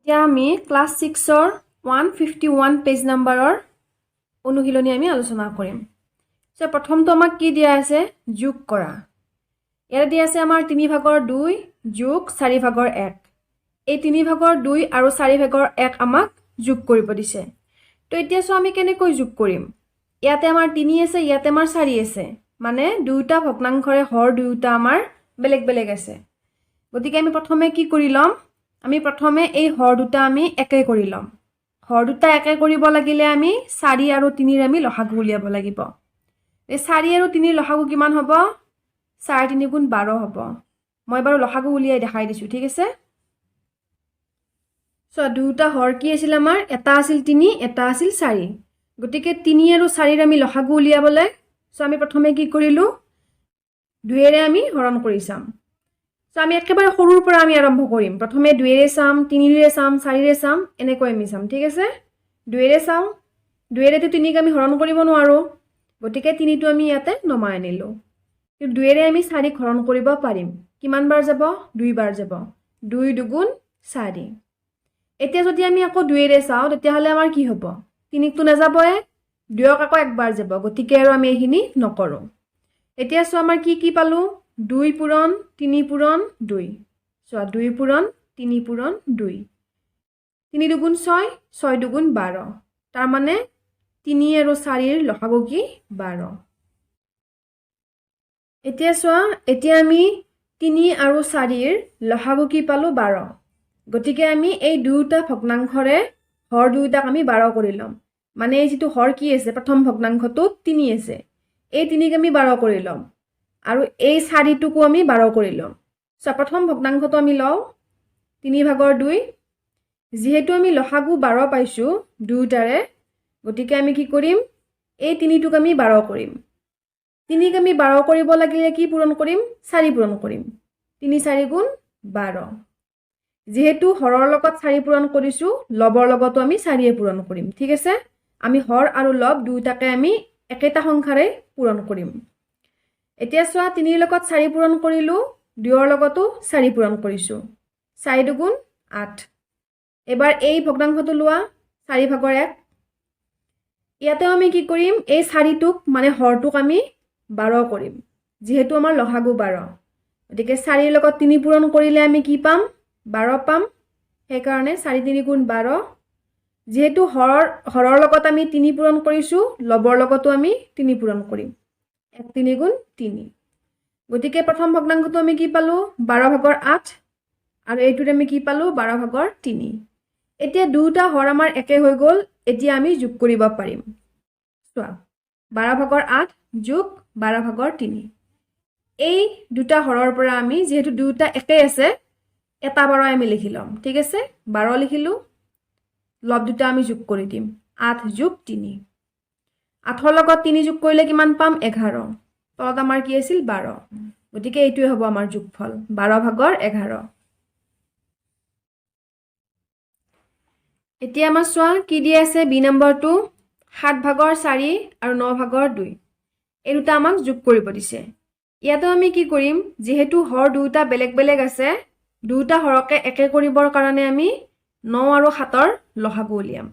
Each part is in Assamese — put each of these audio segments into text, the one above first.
এতিয়া আমি ক্লাছ 6-ৰ 151 পেজ নাম্বাৰৰ অনুশীলনী আমি আলোচনা কৰিম। সো প্ৰথমটো আমাক কি দিয়া আছে? যোগ কৰা। ইয়াত দিয়া আছে আমাৰ 3/2 যোগ 4/1। এই 3/2 আৰু 4/1 আমাক যোগ কৰিব দিছে। তো এতিয়া সো আমি কেনেকৈ যোগ কৰিম? ইয়াতে আমাৰ 3 আছে, ইয়াতে আমাৰ 4 আছে। মানে দুটা ভগ্নাংশৰে হৰ দুটা আমাৰ বেলেগ বেলেগ আছে। গতিকে আমি প্ৰথমে কি কৰি লম? আমি প্ৰথমে এই হৰ দুটা আমি একে কৰি লম। হৰ দুটা একে কৰিব লাগিলে আমি 4 আৰু 3 আমি লসাগু উলিয়াব লাগিব। এই 4 আৰু 3 লসাগু কিমান হ'ব? 4 3 গুণ 12 হ'ব। মই বাৰু লসাগু উলিয়াই দেখাই দিছো, ঠিক আছে? সো দুটা হৰ কি আছিল আমাৰ? এটা আছিল 3, এটা আছিল 4। গতিকে 3 আৰু 4 আমি লসাগু উলিয়াবলৈ সো আমি প্ৰথমে কি কৰিলো? 2 এৰে আমি হৰণ কৰি চাম। সো আমি একেবাৰে সৰুৰ পৰা আমি আৰম্ভ কৰিম। প্ৰথমে 2 এৰে চাম, 3 এৰে চাম, 4 এৰে চাম, এনেকৈ আমি চাম, ঠিক আছে? 2 এৰে চাম। 2 এৰেটো 3ক আমি হৰণ কৰিব নোৱাৰো। গতিকে 3টো আমি ইয়াতে নমাই আনিলো। কিন্তু 2 এৰে আমি 4ক হৰণ কৰিব পাৰিম। কিমান বাৰ যাব? 2 বাৰ যাব। 2 2 4। এতিয়া যদি আমি আকৌ 2 এৰে চাও তেতিয়াহলে আমাৰ কি হ'ব? 3টো নাযাবয়ে, 2ক আকৌ একবাৰ যাব। গতিকে আৰু আমি এইখিনি নকৰো। এতিয়া সো আমাৰ কি পালো? 2 পূৰণ 3 পূৰণ 2। সো 2 পূৰণ 3 পূৰণ 2। 3 2 6, 6 2 12। তাৰ মানে 3 আৰু 4ৰ লসাগু কি? 12। এতিয়া চোৱা, এতিয়া আমি 3 আৰু 4ৰ লসাগু কি পালো? 12। গতিকে আমি এই দুটা ভগ্নাংশৰে হৰ দুটাক আমি 12 কৰি লম। মানে এই যেটো হৰ কি আছে? প্ৰথম ভগ্নাংশটো 3 আছে। এই 3ক আমি 12 কৰি লম। আৰু এই 4টোকো আমি 12 কৰি লম। সো প্ৰথম ভগ্নাংশটো আমি লও 3/2। যেহেতু আমি লসাগু 12 পাইছো দুটাৰে, গতিকে আমি কি কৰিম? এই 3টোক আমি 12 কৰিম। 3ক আমি 12 কৰিব লাগিলে কি পূৰণ কৰিম? 4 পূৰণ কৰিম। 3 4 গুণ 12। যেহেতু হৰৰ লগত 4 পূৰণ কৰিছো, লবৰ লগতো আমি 4 পূৰণ কৰিম, ঠিক আছে? আমি হৰ আৰু লব দুটাকে আমি একেটা সংখ্যাৰে পূৰণ কৰিম। এতিয়া চোৱা, 3ৰ লগত 4 পূৰণ কৰিলো, 2ৰ লগতো 4 পূৰণ কৰিছো। 4 2 8। এবাৰ এই ভগ্নাংশটো লোৱা 4/1। ইয়াতে আমি কি কৰিম? এই 4টোক মানে হৰটোক আমি 12 কৰিম। যেহেতু আমাৰ লসাগু 12। গতিকে 4ৰ লগত 3 পূৰণ কৰিলে আমি কি পাম? 12 পাম। সেইকাৰণে 4 3 গুণ 12। যেহেতু হৰৰ লগত আমি 3 পূৰণ কৰিছো, লবৰ লগতো আমি 3 পূৰণ কৰিম। 1 3 গুণ 3। গতিকে প্ৰথম ভগ্নাংশটো আমি কি পালো? 12/8। আৰু এইটোত আমি কি পালো? 12/3। এতিয়া দুটা হৰ আমাৰ একে হৈ গ'ল। এতিয়া আমি যোগ কৰিব পাৰিম। চোৱা, 12/8 যোগ 12/3। এই দুটা হৰৰ পৰা আমি যেহেতু দুটা একে আছে, এটা 12 আমি লিখি লম, ঠিক আছে? 12 লিখিলো। লব দুটা আমি যোগ কৰি দিম। 8 যোগ 3। 8ৰ লগত 3 যোগ কৰিলে কিমান পাম? 11। তলত আমাৰ কি আছিল? 12। গতিকে এইটোৱে হ'ব আমাৰ যোগফল 12/11। এতিয়া আমাৰ চোৱা কি দিয়া আছে? বি নম্বৰটো 7/4 আৰু 9/2। এই দুটা আমাক যোগ কৰিব দিছে। ইয়াতো আমি কি কৰিম? যেহেতু হৰ দুটা বেলেগ বেলেগ আছে, দুটা হৰকে একে কৰিবৰ কাৰণে আমি 9 আৰু 7ৰ লসাগু উলিয়াম।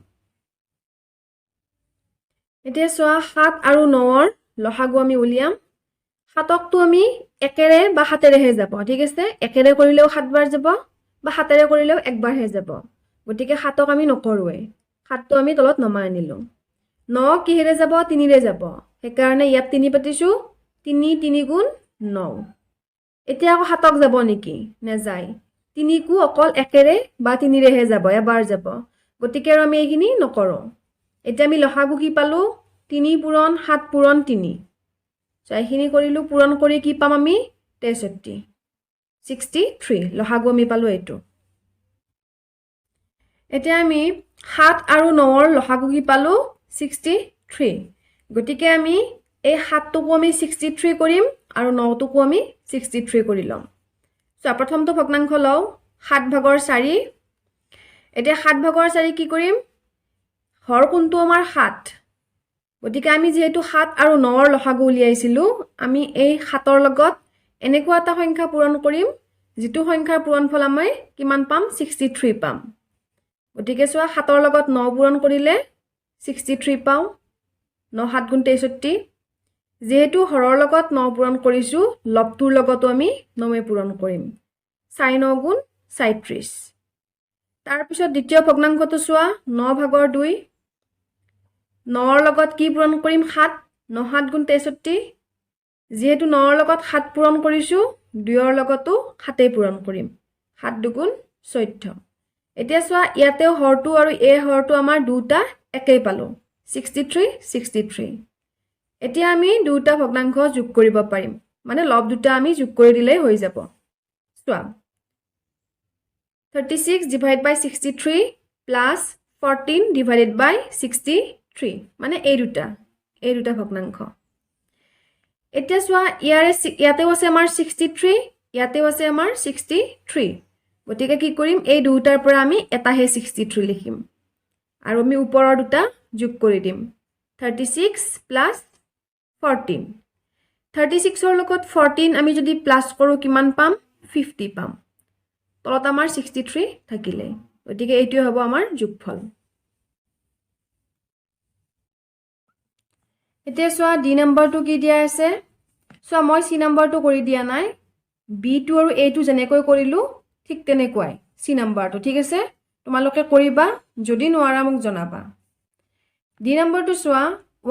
এতিয়া চোৱা, 7 আৰু 9ৰ লসাগু আমি উলিয়াম। 7কটো আমি একেৰে বা 7ৰেহে যাব, ঠিক আছে? একেৰে কৰিলেও 7 বাৰ যাব, বা 7ৰে কৰিলেও 1 বাৰহে যাব। গতিকে 7ক আমি নকৰোৱে। 7টো আমি তলত নমাই আনিলো। 9 কিহেৰে যাব? 3ৰে যাব। সেইকাৰণে ইয়াত 3 পাতিছো। 3 3 গুণ 9। এতিয়া আকৌ 7ক যাব নেকি? নেযায়। 3কো অকল একেৰে বা 3ৰেহে যাব, এবাৰ যাব। গতিকে আৰু আমি এইখিনি নকৰো। এতিয়া আমি লসাগু কি পালো? 3 পূৰণ 7 পূৰণ 3। সো এইখিনি কৰিলো। পূৰণ কৰি কি পাম আমি? 63। 63 লসাগু আমি পালো এইটো। এতিয়া আমি 7 আৰু 9ৰ লসাগু কি পালো? 63। গতিকে আমি এই 7টোকো আমি 63 কৰিম আৰু 9টোকো আমি 63 কৰি লম। সো প্ৰথমটো ভগ্নাংশ লও 7/4। এতিয়া 7/4 কি কৰিম? হৰ কোনটো আমাৰ? 7। গতিকে আমি যেহেতু 7 আৰু 9ৰ লসাগু উলিয়াইছিলো, আমি এই 7ৰ লগত এনেকুৱা এটা সংখ্যা পূৰণ কৰিম যিটো সংখ্যাৰ পূৰণফল আমি কিমান পাম? 63 পাম। গতিকে চোৱা 7ৰ লগত 9 পূৰণ কৰিলে 63 পাওঁ 9 7 গুণ 63 যেহেতু হৰৰ লগত 9 পূৰণ কৰিছোঁ লবটোৰ লগতো আমি 9 পূৰণ কৰিম 4 9 গুণ 37 তাৰপিছত দ্বিতীয় ভগ্নাংশটো চোৱা 9 ভাগৰ 2 9ৰ লগত কি পূৰণ কৰিম 7 9 7 গুণ 63 যেহেতু 9ৰ লগত 7 পূৰণ কৰিছোঁ 2ৰ লগতো 7 পূৰণ কৰিম 7 2 14 এতিয়া চোৱা ইয়াতেও হৰটো আৰু এই হৰটো আমাৰ দুটা একেই পালো 63 63 এতিয়া আমি দুটা ভগ্নাংশ যোগ কৰিব পাৰিম মানে লব দুটা আমি যোগ কৰি দিলেই হৈ যাব চোৱা 36 divided by 63 plus 14 divided by 63 মানে এই দুটা ভগ্নাংশ এতিয়া চোৱা ইয়াতেও আছে আমাৰ 63 ইয়াতেও আছে আমাৰ 63 গতিকে কি কৰিম এই দুটাৰ পৰা আমি এটাহে 63 লিখিম আৰু আমি ওপৰৰ দুটা যোগ কৰি দিম 36 plus 14 36ৰ লগত 14 আমি যদি প্লাস কৰো কিমান পাম 50 পাম তলত আমাৰ 63 থাকিলে গতিকে এইটো হ'ব আমাৰ যোগফল এতিয়া চোৱা ডি নম্বৰটো কি দিয়া আছে চোৱা মই সি নম্বৰটো কৰি দিয়া নাই বি টো আৰু এ টো যেনেকৈ কৰিলো ঠিক তেনেকুৱাই সি নম্বৰটো ঠিক আছে তোমালোকে কৰিবা যদি নোৱাৰা মোক জনাবা ডি নম্বৰটো চোৱা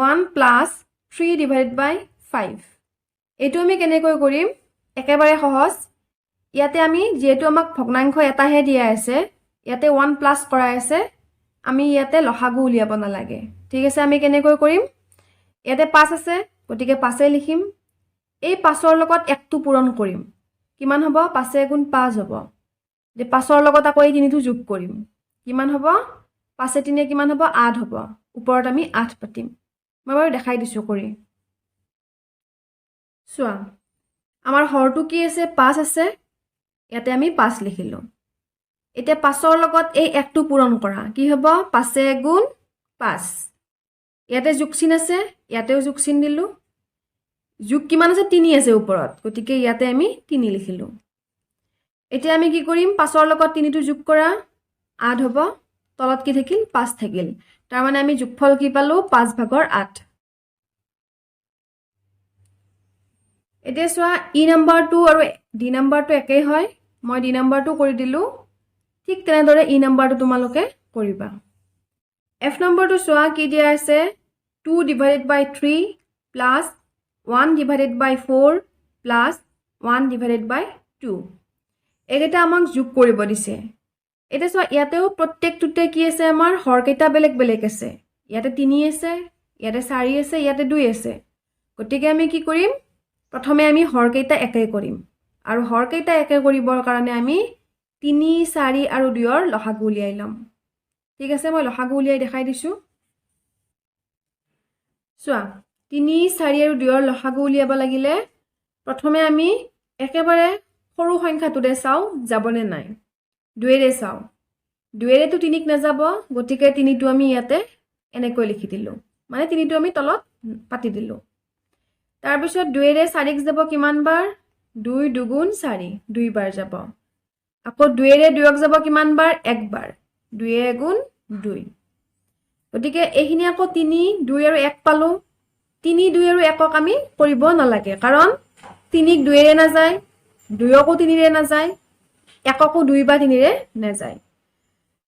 1 plus 3 divided by 5 এইটো আমি কেনেকৈ কৰিম একেবাৰে সহজ ইয়াতে আমি যেহেতু আমাক ভগ্নাংশ এটাহে দিয়া আছে ইয়াতে 1 প্লাস কৰা আছে আমি ইয়াতে লসাগু উলিয়াব নালাগে ঠিক আছে আমি কেনেকৈ কৰিম ইয়াতে 5 আছে গতিকে 5 এ লিখিম এই 5ৰ লগত 1 টো পূৰণ কৰিম কিমান হ'ব 5 গুণ 5 হ'ব যে 5ৰ লগত আকৌ এই 3টো যোগ কৰিম কিমান হ'ব 5 এ 3 কিমান হ'ব 8 হ'ব ওপৰত আমি 8 পাতিম মই বাৰু দেখাই দিছো কৰি চোৱা আমাৰ হৰটো কি আছে 5 আছে ইয়াতে আমি 5 লিখিলো এতিয়া 5ৰ লগত এই 1 টো পূৰণ কৰা কি হ'ব 5 গুণ 5 ইয়াতে যোগ চিন আছে ইয়াতেও যোগ চিন দিলো যোগ কিমান আছে 3 আছে ওপৰত গতিকে ইয়াতে আমি 3 লিখিলো এতিয়া আমি কি কৰিম 5ৰ লগত 3 টো যোগ কৰা 8 হ'ব তলত কি থাকিল 5 থাকিল তাৰ মানে আমি যোগফল কি পালো 5 ভাগৰ 8 এতিয়া চোৱা ই নম্বৰটো আৰু ডি নম্বৰটো একেই হয় মই ডি নম্বৰটো কৰি দিলো ঠিক তেনেদৰে ই নম্বৰটো তোমালোকে কৰিবা এফ নম্বৰটো চোৱা কি দিয়া আছে 2 divided by 3 plus 1 divided by 4 plus 1 divided by 2 এইকেইটা আমাক যোগ কৰিব দিছে এতিয়া চোৱা ইয়াতেও প্ৰত্যেকটোতে কি আছে আমাৰ হৰকেইটা বেলেগ বেলেগ আছে ইয়াতে 3 আছে ইয়াতে 4 আছে ইয়াতে 2 আছে গতিকে আমি কি কৰিম প্ৰথমে আমি হৰকেইটা একে কৰিম আৰু হৰকেইটা একে কৰিবৰ কাৰণে আমি 3 4 আৰু 2ৰ লসাগু উলিয়াই লম ঠিক আছে মই লসাগু উলিয়াই দেখাই দিছো চোৱা 3 4 আৰু 2ৰ লসাগু উলিয়াব লাগিলে প্ৰথমে আমি একেবাৰে সৰু সংখ্যাটোৰে চাও যাবনে নাই 2ৰে চাও 2ৰে তো 3ক নাযাব গতিকে 3টো আমি ইয়াতে এনেকৈ লিখি দিলো মানে 3টো আমি তলত পাতি দিলো তাৰ পিছত 2ৰে 4ক যাব কিমান বাৰ 2 2 4 2 বাৰ যাব আকৌ 2ৰে 2ক যাব কিমান বাৰ 1 বাৰ 2 গুণ 2 গতিকে এইখিনি আকৌ 3 2 আৰু 1 পালো 3 2 আৰু 1ক আমি কৰিব নালাগে কাৰণ 3ক 2ৰে নাযায় 2কো 3ৰে নাযায় 1কো 2 বা 3ৰে নাযায়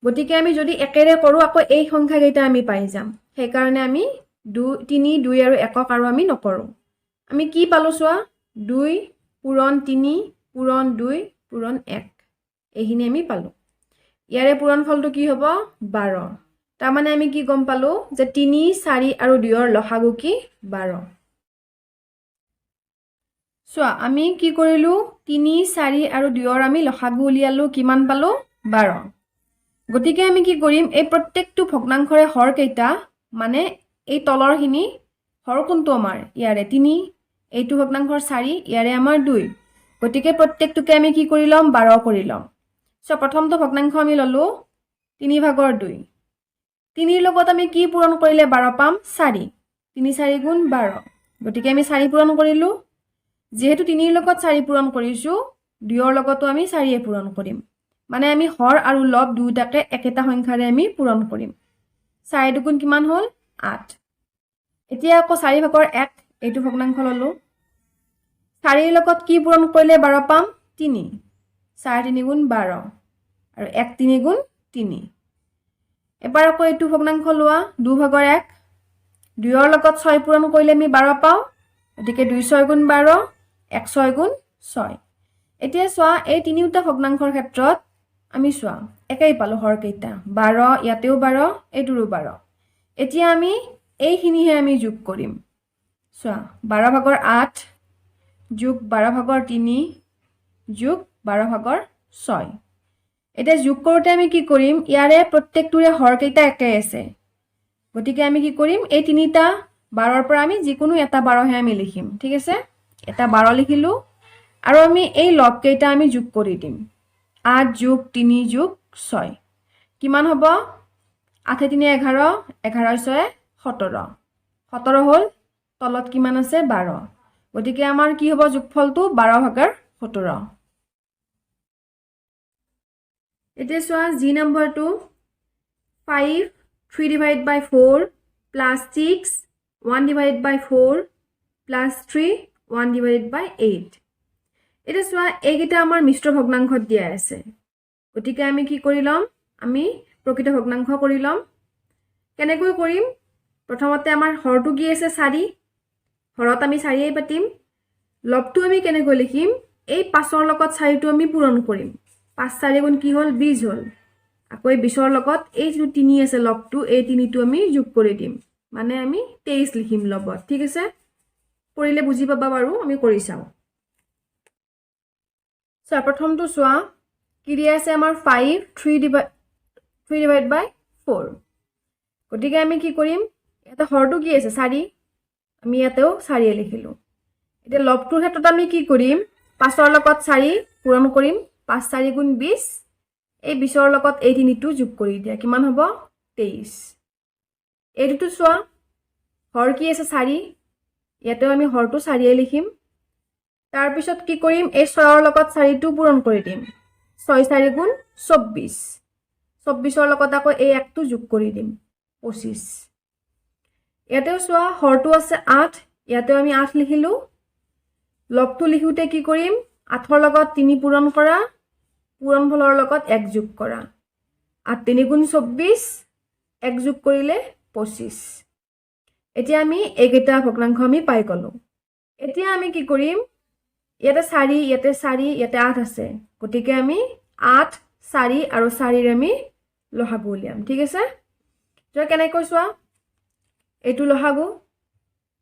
গতিকে আমি যদি একেৰে কৰো আকৌ এই সংখ্যা কেইটা আমি পাই যাম সেই কাৰণে আমি 3 2 আৰু 1ক আৰু আমি নকৰো আমি কি পালো চোৱা 2 পূৰণ 3 পূৰণ 2 পূৰণ 1 এইখিনি আমি পালো ইয়াৰে পূৰণ ফলটো কি হ'ব 12 তাৰ মানে আমি কি গম পালো যে 3 4 আৰু 2ৰ লসাগু কি 12 চোৱা আমি কি কৰিলো 3 4 আৰু 2ৰ আমি লসাগু উলিয়ালো কিমান পালো 12 গতিকে আমি কি কৰিম এই প্ৰত্যেকটো ভগ্নাংশৰে হৰ কেইটা মানে এই তলৰখিনি হৰ কোনটো আমাৰ ইয়াৰে 3 এইটো ভগ্নাংশৰ 4 ইয়াৰে আমাৰ 2 গতিকে প্ৰত্যেকটোকে আমি কি কৰি লম 12 কৰি লম সো প্ৰথমটো ভগ্নাংশ আমি ললো 3 ভাগৰ 2 3ৰ লগত আমি কি পূৰণ কৰিলে 12 পাম 4 3 4 গুণ 12 গতিকে আমি 4 পূৰণ কৰিলো যেহেতু 3ৰ লগত 4 পূৰণ কৰিছো 2ৰ লগতো আমি 4 পূৰণ কৰিম মানে আমি হৰ আৰু লব দুটাকে একেটা সংখ্যাৰে আমি পূৰণ কৰিম 4 দুগুণ কিমান হ'ল 8 এতিয়া আকৌ 4 ভাগৰ 1 এইটো ভগ্নাংশ ললো 4 ৰ লগত কি পূৰণ কৰিলে 12 পাম 3 4 3 গুণ 12 আৰু 1 3 গুণ 3 এবাৰ আকৌ এইটো ভগ্নাংশ লোৱা 2 ভাগৰ 1 2 ৰ লগত 6 পূৰণ কৰিলে আমি 12 পাও গতিকে 2 6 গুণ 12 1 6 গুণ 6 এতিয়া চোৱা এই তিনিটা ভগ্নাংশৰ ক্ষেত্ৰত আমি চোৱা একেই পালো হৰ কেইটা 12 ইয়াতেও 12 এইটোৰো 12 এতিয়া আমি এইখিনিহে আমি যোগ কৰিম চোৱা 12 ভাগৰ 8 যোগ 12 ভাগৰ 3 যোগ 12 ভাগৰ 6 এটা যোগ কৰোতে আমি কি কৰিম ইয়াৰে প্ৰত্যেকটোৰে হৰ কেইটা একেই আছে গতিকে আমি কি কৰিম এই তিনিটা 12 ৰ পৰা আমি যিকোনো এটা 12 হে আমি লিখিম ঠিক আছে এটা 12 লিখিলো আৰু আমি এই লব কেইটা আমি যোগ কৰি দিম 8 যোগ 3 যোগ 6 কিমান হ'ব 8 3 11 11 6 17 17 হ'ল তলত কিমান আছে 12 গতিকে আমাৰ কি হ'ব যোগফলটো 12 ভাগৰ 17 এতিয়া চোৱা জি নম্বৰটো 5 3 divided by 4 plus 6 1 divided by 4 plus 3 1 divided by 8 এটা চোৱা এইকেইটা আমাৰ মিশ্ৰ ভগ্নাংশত দিয়া আছে গতিকে আমি কি কৰি লম আমি প্ৰকৃত ভগ্নাংশ কৰি লম কেনেকৈ কৰিম প্ৰথমতে আমাৰ হৰটো কি আছে 4 হৰত আমি 4 এই পাতিম লবটো আমি কেনেকৈ লিখিম এই 5 ৰ লগত 4টো আমি পূৰণ কৰিম 5 4 গুণ কি হ'ল 20 হ'ল আকৌ এই 20 ৰ লগত এই যে 3 আছে লবটো এই 3টো আমি যোগ কৰি দিম মানে আমি 23 লিখিম লবত ঠিক আছে কৰিলে বুজি পাবা বাৰু আমি কৰি চাও সো প্ৰথমটো চোৱা কি দিয়া আছে আমাৰ 5 3 divided by 4 গতিকে আমি কি কৰিম এটা হৰটো কি আছে 4 আমি ইয়াতেও 4 লিখিলো এতিয়া লবটোৰ ক্ষেত্ৰত আমি কি কৰিম 5 ৰ লগত 4 পূৰণ কৰিম 5 4 গুণ 20 এই 20 ৰ লগত এই তিনিটো যোগ কৰি দিয়া কিমান হ'ব 23 এইটো চোৱা হৰ কি আছে 4 ইয়াতেও আমি হৰটো 4 লিখিম তাৰ পিছত কি কৰিম এই 6 ৰ লগত 4টো পূৰণ কৰি দিম 6 4 গুণ 24 24 ৰ লগত আকৌ এই একটো যোগ কৰি দিম 25 ইয়াতেও চোৱা হৰটো আছে 8 ইয়াতেও আমি 8 লিখিলো লবটো লিখোতে কি কৰিম 8 ৰ লগত 3 পূৰণ কৰা পূৰণফলৰ লগত 1 যোগ কৰা 8 3 গুণ 24 1 যোগ কৰিলে 25 এতিয়া আমি এইকেইটা ভগ্নাংশ আমি পাই গলো এতিয়া আমি কি কৰিম ইয়াতে 4 ইয়াতে 4 ইয়াতে 8 আছে গতিকে আমি 8 4 আৰু 4 ৰ আমি লহাগু উলিয়াম ঠিক আছে যা কেনেকৈ চোৱা এইটো লহাগু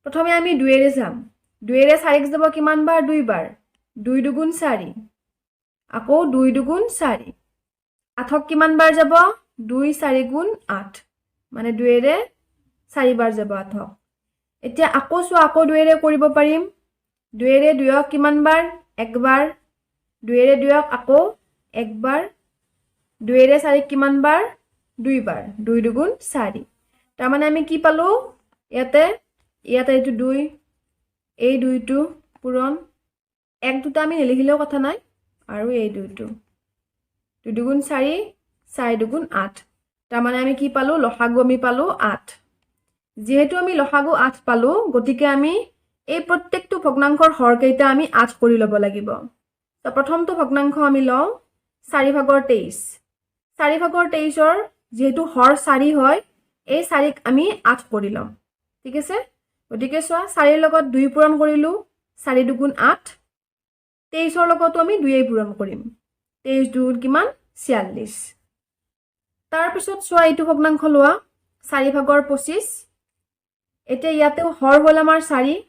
প্ৰথমে আমি 2 ৰে যাম 2 ৰে 4 যাব কিমান বাৰ 2 বাৰ 2 দুগুণ 4 আকৌ 2 দুগুণ 4 8ক কিমান বাৰ যাব 2 4 গুণ 8 মানে 2 ৰে 4 বাৰ যাব 8ক এতিয়া আকৌ চোৱা আকৌ 2 ৰে কৰিব পাৰিম 2 ৰে 2ক কিমান বাৰ একবাৰ 2 ৰে 2ক আকৌ একবাৰ 2 ৰে 4 কিমান বাৰ 2 বাৰ 2 দুগুণ 4 তাৰ মানে আমি কি পালো ইয়াতে এইটো 2 এই 2টো পূৰণ 1 দুটা আমি লিখিলেও কথা নাই আৰু এই 2টো 2 দুগুণ 4 4 দুগুণ 8 তাৰ মানে আমি কি পালো লহাগু আমি পালো 8 যেহেতু আমি লহাগু 8 পালো গতিকে আমি এই প্ৰত্যেকটো ভগ্নাংশৰ হৰ কেইটা আমি 8 কৰি লব লাগিব তো প্ৰথমটো ভগ্নাংশ আমি লও 4 ভাগৰ 23 4 ভাগৰ 23 ৰ যেহেতু হৰ 4 হয় এই 4ক আমি 8 কৰি লম ঠিক আছে গতিকে চোৱা 4 ৰ লগত 2 পূৰণ কৰিলো 4 দুগুণ 8 23 ৰ লগতো আমি 2 পূৰণ কৰিম 23 দুগুণ কিমান 46 তাৰ পিছত চোৱা এইটো ভগ্নাংশ লোৱা 4 ভাগৰ 25 এতিয়া ইয়াতেও হৰ হ'ল আমাৰ 4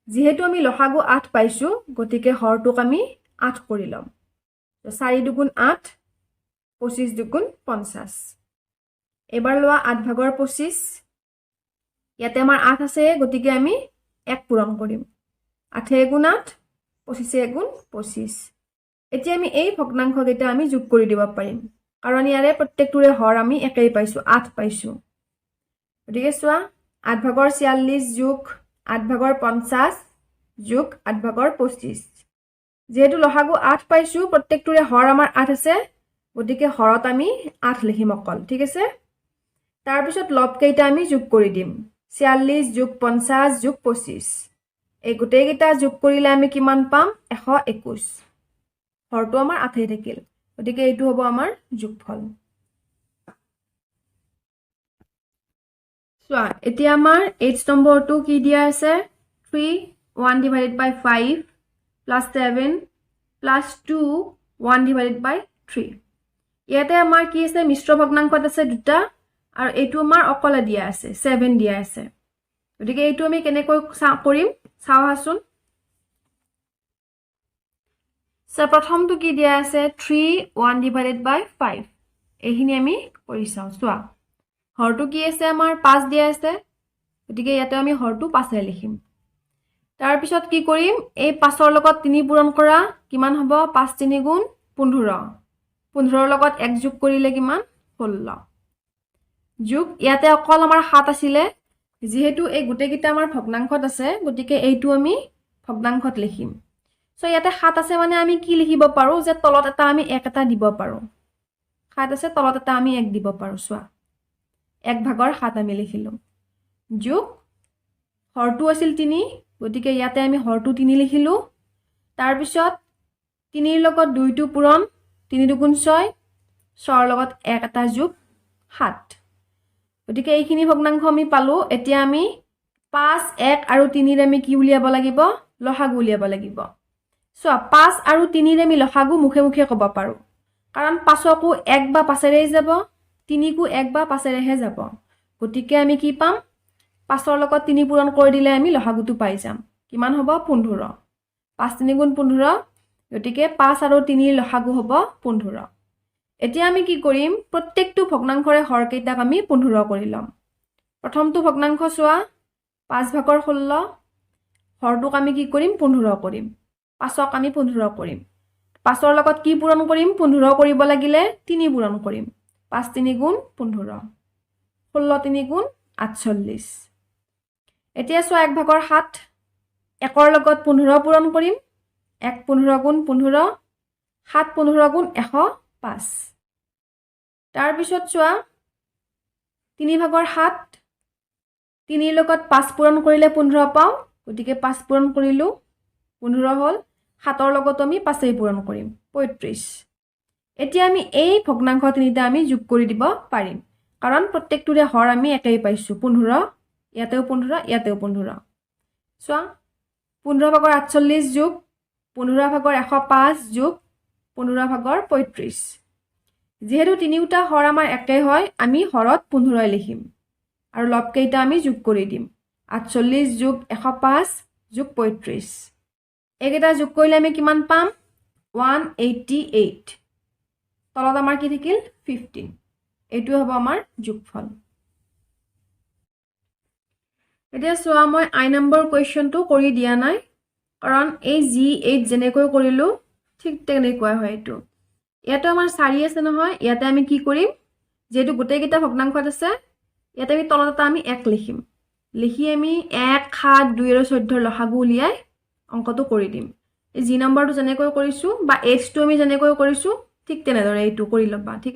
যেহেতু আমি লহাগু 8 পাইছো গতিকে হৰটোক আমি 8 কৰি লম তো 4 দুগুণ 8 25 দুগুণ 50 এবাৰ লোৱা 8 ভাগৰ 25 ইয়াতে আমাৰ 8 আছে গতিকে আমি 1 পূৰণ কৰিম 8 গুণ 8 25 গুণ 25 এতিয়া আমি এই ভগ্নাংশ কেইটা আমি যোগ কৰি দিব পাৰিম কাৰণ ইয়াৰে প্ৰত্যেকটোৰে হৰ আমি একেই পাইছো 8 পাইছো গতিকে চোৱা 8 ভাগৰ 46 যোগ 8 ভাগৰ 50 যোগ 8 ভাগৰ 25 যেহেতু লহাগু 8 পাইছো প্ৰত্যেকটোৰে হৰ আমাৰ 8 আছে গতিকে হৰত আমি 8 লিখিম অকল ঠিক আছে তাৰপিছত লবকেইটা আমি যোগ কৰি দিম 46 যোগ 50 যোগ 25 এই গোটেইকেইটা যোগ কৰিলে আমি কিমান পাম 121 হৰটো আমাৰ 8 থাকিল গতিকে এইটো হ'ব আমাৰ যোগফল চোৱা এতিয়া আমাৰ 8 নম্বৰটো কি দিয়া আছে 3 1 divided by 5 plus 7 plus 2 1 divided by 3 ইয়াতে আমাৰ কি আছে মিশ্ৰ ভগ্নাংকত আছে দুটা আৰু এইটো আমাৰ অকলে দিয়া আছে 7 দিয়া আছে গতিকে এইটো আমি কেনেকৈ কৰিম চাও হাসুন সো প্ৰথমটো কি দিয়া আছে 3 1 divided by 5 এইখিনি আমি কৰি চাও চোৱা হৰটো কি আছে আমাৰ 5 দিয়া আছে গতিকে ইয়াতে আমি হৰটো 5 এ লিখিম তাৰ পিছত কি কৰিম এই 5 ৰ লগত 3 পূৰণ কৰা কিমান হ'ব 5 3 গুণ 15 15 ৰ লগত 1 যোগ কৰিলে কিমান 16 যোগ ইয়াতে অকল আমাৰ 7 আছিল যেহেতু এই গুটেকিটা আমাৰ ভগ্নাংকত আছে গতিকে এইটো আমি ভগ্নাংকত লিখিম সো ইয়াতে 7 আছে মানে আমি কি লিখিব পাৰো যে তলত এটা আমি 1 এটা দিব পাৰো 7 আছে তলত এটা আমি 1 দিব পাৰো সোৱা 1 ভাগৰ 7 আমি লিখিলো যোগ হৰটো আছিল 3 গতিকে ইয়াতে আমি হৰটো 3 লিখিলো তাৰ পিছত 3 ৰ লগত 2 টো পূৰণ 3 2 গুণ 6 6 ৰ লগত 1 এটা যোগ 7 গতিকে এইখিনি ভগ্নাংক আমি পালো এতিয়া আমি 5 1 আৰু 3 ৰ আমি কি উলিয়াব লাগিব লসাগু উলিয়াব লাগিব সো 5 আৰু 3 ৰ আমি লসাগু মুখে মুখে ক'ব পাৰো কাৰণ 5 কো 1 বা 5 ৰে যাব 3 কো 1 বা 5 ৰেহে যাব গতিকে আমি কি পাম 5 ৰ লগত 3 পূৰণ কৰি দিলে আমি লসাগুটো পাই যাম কিমান হ'ব 15 5 3 গুণ 15 গতিকে 5 আৰু 3 ৰ লসাগু হ'ব 15 এতিয়া আমি কি কৰিম প্ৰত্যেকটো ভগ্নাংশৰে হৰ কেইটাক আমি 15 কৰি লম প্ৰথমটো ভগ্নাংশ চোৱা 5 ভাগৰ 16 হৰটোক আমি কি কৰিম 15 কৰিম 5ক আমি 15 কৰিম 5 ৰ লগত কি পূৰণ কৰিম 15 কৰিব লাগিলে 3 পূৰণ কৰিম 5 3 গুণ 15 16 3 গুণ 48 এতিয়া চোৱা 1 ভাগৰ 7 1ৰ লগত 15 পূৰণ কৰিম 1 15 গুণ 15 7 15 গুণ 105 তাৰ পিছত চোৱা 3 ভাগৰ 7 3 ৰ লগত 5 পূৰণ কৰিলে 15 পাও গতিকে 5 পূৰণ কৰিলো 15 হল 7 ৰ লগত আমি 5 এ পূৰণ কৰিম 35 এতিয়া আমি এই ভগ্নাংক তিনিটা আমি যোগ কৰি দিব পাৰিম কাৰণ প্ৰত্যেকটোৰে হৰ আমি একেই পাইছো 15 ইয়াতেও 15 ইয়াতেও 15 চোৱা 15 ভাগৰ 48 যোগ 15 ভাগৰ 105 যোগ 15 ভাগৰ 35 যেহেতু তিনিটা হৰ আমাৰ একে হয় আমি হৰত 15 লিখিম আৰু লবকেইটা আমি যোগ কৰি দিম 48 যোগ 105 যোগ 35 একেটা যোগ কৰিলে আমি কিমান পাম 188 তলত আমাৰ কি থাকিল 15 এইটো হ'ব আমাৰ যোগফল এতিয়া চোৱা মই আই নম্বৰ কোৱেশ্চনটো কৰি দিয়া নাই কাৰণ এই G8 যেনেকৈ কৰিলো ঠিক তেনেকৈ হয় এইটো ইয়াতে আমাৰ 4 আছে নহয় ইয়াতে আমি কি কৰিম যেহেতু গোটেইকেইটা ভগ্নাংকত আছে ইয়াতে আমি তলত এটা আমি 1 লিখিম লিখি আমি 1 7 2 আৰু 14 ৰ লসাগু উলিয়াই অংকটো কৰি দিম এই G নম্বৰটো যেনেকৈ কৰিছো বা H টো আমি যেনেকৈ কৰিছো ঠিক তেনেদৰে এইটো কৰি লবা ঠিক